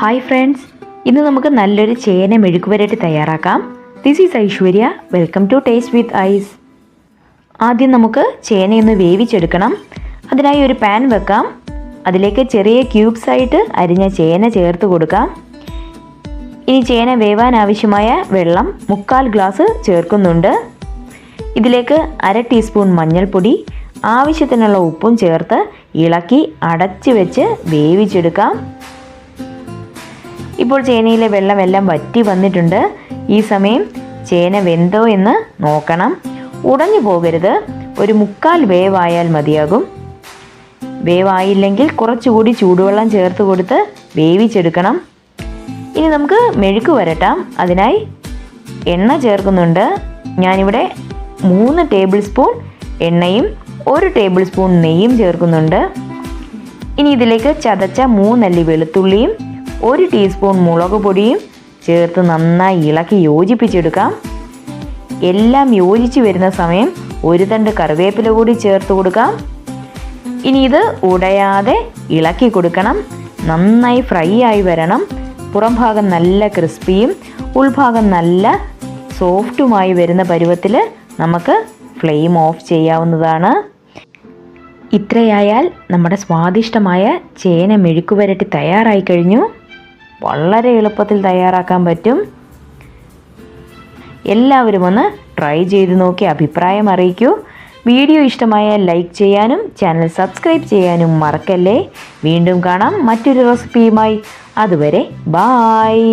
Hi friends, ഇന്ന് നമുക്ക് നല്ലൊരു ചേന മെഴുക്കുവരട്ടി തയ്യാറാക്കാം. This is Aishwarya. Welcome to taste with ice. ആദ്യം നമുക്ക് ചേനയൊന്ന് വേവിച്ചെടുക്കണം. അതിനായി ഒരു പാൻ വെക്കാം. അതിലേക്ക് ചെറിയ ക്യൂബ്സ് ആയിട്ട് അരിഞ്ഞ ചേന ചേർത്ത് കൊടുക്കാം. ഇനി ചേന വേവാൻ ആവശ്യമായ വെള്ളം 3/4 ഗ്ലാസ് ചേർക്കുന്നുണ്ട്. ഇതിലേക്ക് 1/2 ടീസ്പൂൺ മഞ്ഞൾപ്പൊടി, ആവശ്യത്തിനുള്ള ഉപ്പും ചേർത്ത് ഇളക്കി അടച്ച് വെച്ച് വേവിച്ചെടുക്കാം. ഇപ്പോൾ ചേനയിലെ വെള്ളമെല്ലാം വറ്റി വന്നിട്ടുണ്ട്. ഈ സമയം ചേന വെന്തോ എന്ന് നോക്കണം. ഉടഞ്ഞു പോകരുത്. ഒരു 3/4 വേവായാൽ മതിയാകും. വേവായില്ലെങ്കിൽ കുറച്ചുകൂടി ചൂടുവെള്ളം ചേർത്ത് കൊടുത്ത് വേവിച്ചെടുക്കണം. ഇനി നമുക്ക് മെഴുക്ക് വരട്ടാം. അതിനായി എണ്ണ ചേർക്കുന്നുണ്ട്. ഞാനിവിടെ 3 ടേബിൾ സ്പൂൺ എണ്ണയും 1 ടേബിൾ സ്പൂൺ നെയ്യും ചേർക്കുന്നുണ്ട്. ഇനി ഇതിലേക്ക് ചതച്ച 3 അല്ലി വെളുത്തുള്ളിയും 1 ടീസ്പൂൺ മുളക് പൊടിയും ചേർത്ത് നന്നായി ഇളക്കി യോജിപ്പിച്ചെടുക്കാം. എല്ലാം യോജിച്ച് വരുന്ന സമയം 1 തണ്ട് കറിവേപ്പില കൂടി ചേർത്ത് കൊടുക്കാം. ഇനി ഇത് ഉടയാതെ ഇളക്കി കൊടുക്കണം. നന്നായി ഫ്രൈ ആയി വരണം. പുറം ഭാഗം നല്ല ക്രിസ്പിയും ഉൾഭാഗം നല്ല സോഫ്റ്റുമായി വരുന്ന പരുവത്തിൽ നമുക്ക് ഫ്ലെയിം ഓഫ് ചെയ്യാവുന്നതാണ്. ഇത്രയായാൽ നമ്മുടെ സ്വാദിഷ്ടമായ ചേന മെഴുക്കുവരട്ടി തയ്യാറായി കഴിഞ്ഞു. വളരെ എളുപ്പത്തിൽ തയ്യാറാക്കാൻ പറ്റും. എല്ലാവരും ഒന്ന് ട്രൈ ചെയ്ത് നോക്കി അഭിപ്രായം അറിയിക്കൂ. വീഡിയോ ഇഷ്ടമായാൽ ലൈക്ക് ചെയ്യാനും ചാനൽ സബ്സ്ക്രൈബ് ചെയ്യാനും മറക്കല്ലേ. വീണ്ടും കാണാം മറ്റൊരു റെസിപ്പിയുമായി. അതുവരെ ബായ്.